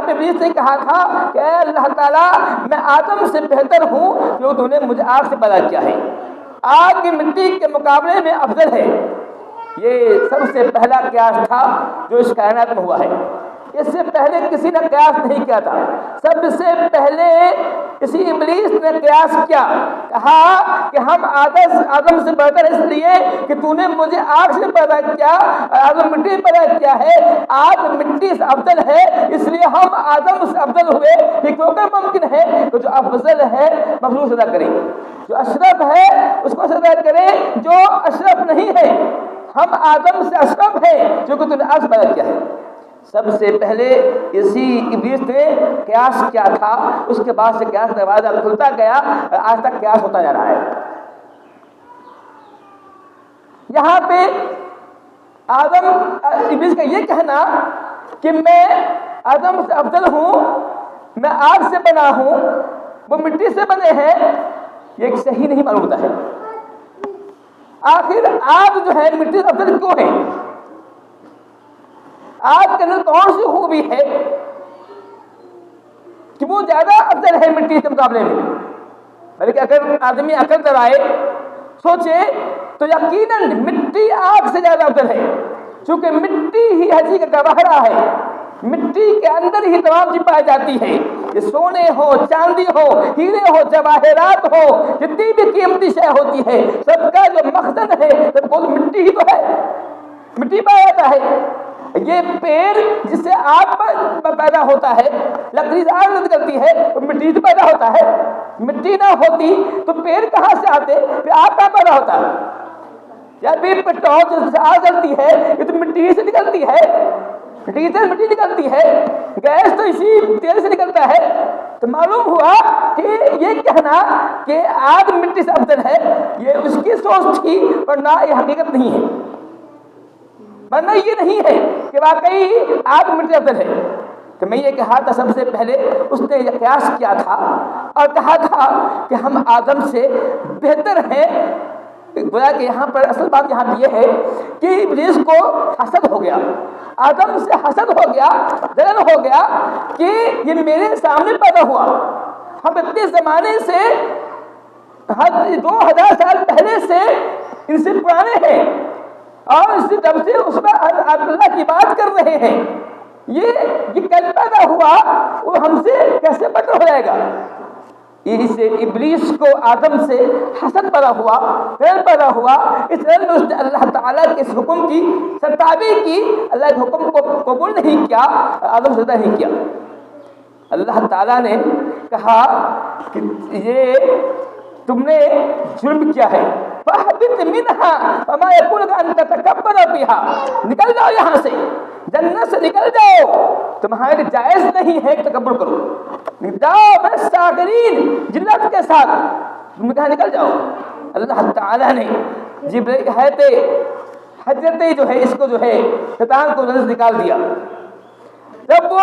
پہ ابلیس نے کہا تھا کہ اے اللہ تعالیٰ میں آدم سے بہتر ہوں کیونکہ تو نے مجھے آگ سے پیدا کیا ہے، آگ کی مٹی کے مقابلے میں افضل ہے۔ یہ سب سے پہلا قیاس تھا جو اس کائنات میں ہوا ہے، اس سے پہلے کسی نے قیاس نہیں کیا تھا۔ سب سے پہلے اسی ابلیس نے قیاس کیا، کہا کہ ہم آدم سے بہتر اس لیے کہ تو نے مجھے آگ سے پیدا کیا، آدم مٹی سے پیدا کیا ہے، آگ مٹی سے افضل ہے، اس لیے ہم آدم سے افضل ہوئے۔ یہ کیونکہ ممکن ہے کہ جو افضل ہے مخلوق سے ادا کرے، جو اشرف ہے اس کو سزا کرے جو اشرف نہیں ہے۔ ہم آدم سے اشرف ہیں کیونکہ تو نے آگ سے پیدا کیا ہے۔ سب سے پہلے اسی ابلیس نے قیاس کیا تھا، اس کے بعد سے قیاس دروازہ کھلتا گیا، آج تک قیاس ہوتا جا رہا ہے۔ یہاں پہ ابلیس کا یہ کہنا کہ میں آدم سے افضل ہوں، میں آگ سے بنا ہوں، وہ مٹی سے بنے ہیں، یہ صحیح نہیں معلوم ہوتا ہے۔ آخر آگ جو ہے مٹی سے افضل کیوں ہے؟ آگ کے اندر کون سی خوبی ہے کہ وہ زیادہ افضل ہے مٹی کے مقابلے میں؟ بلکہ اگر آدمی عقل کرائے سوچے تو یقیناً مٹی آگ سے زیادہ افضل ہے، چونکہ مٹی ہی ہستی کا گواہرا ہے، مٹی کے اندر ہی تمام چیز پائی جاتی ہے، یہ سونے ہو، چاندی ہو، ہیرے ہو، جواہرات ہو، جتنی بھی قیمتی شے ہوتی ہے سب کا جو مخزن ہے سب کو مٹی ہی تو ہے، مٹی پایا جاتا ہے۔ یہ پیڑ جس سے آگ پیدا ہوتا ہے، لکڑی سے آگ نکلتی ہے، وہ مٹی سے پیدا ہوتا ہے۔ مٹی نہ ہوتی تو پیڑ کہاں سے آتے، پھر آگ کہاں پیدا ہوتا؟ یا پھر پٹرول جس سے آگ جلتی ہے یہ تو مٹی سے نکلتی ہے، ڈیزل مٹی نکلتی ہے، گیس تو اسی تیل سے نکلتا ہے۔ تو معلوم ہوا کہ یہ کہنا کہ آگ مٹی سے افضل ہے یہ اس کی سوچ تھی، ورنہ یہ حقیقت نہیں ہے، ورنہ یہ نہیں ہے کہ واقعی آگ مٹی سے افضل ہے۔ تو میں یہ کہا تھا سب سے پہلے اس نے یہ قیاس کیا تھا اور کہا تھا کہ ہم آدم سے بہتر ہیں۔ گویا کہ یہاں پر اصل بات یہاں یہ ہے کہ ابلیس کو حسد ہو گیا، آدم سے حسد ہو گیا، جلن ہو گیا کہ یہ میرے سامنے پیدا ہوا، ہم اتنے زمانے سے 2000 سال پہلے سے ان سے پرانے ہیں اور اس سے جب سے اس میں اللہ کی بات کر رہے ہیں، یہ کل پیدا ہوا وہ ہم سے کیسے بہتر ہو جائے گا؟ اس سے ابلیس کو آدم سے حسد پیدا ہوا، جلن پیدا ہوا۔ اس جلن میں اس نے اللہ تعالیٰ کے اس حکم کی سرتابی کی، اللہ کے حکم کو قبول نہیں کیا، آدم سے نہیں کیا۔ اللہ تعالیٰ نے کہا کہ یہ تم نے جرم کیا ہے، فَاهْبِطْ مِنْهَا فَمَا يَكُونُ لَكَ أَن تَتَكَبَّرَ فِيهَا، نکل جاؤ یہاں سے، جنت سے نکل جاؤ، تمہارے لیے جائز نہیں ہے کہ تکبر کرو، جاؤ بس ساغرین جنت کے ساتھ، تم کہاں نکل جاؤ۔ اللہ تعالیٰ نے حضرت جو ہے اس کو جو ہے شیطان کو جنت سے نکال دیا۔ جب وہ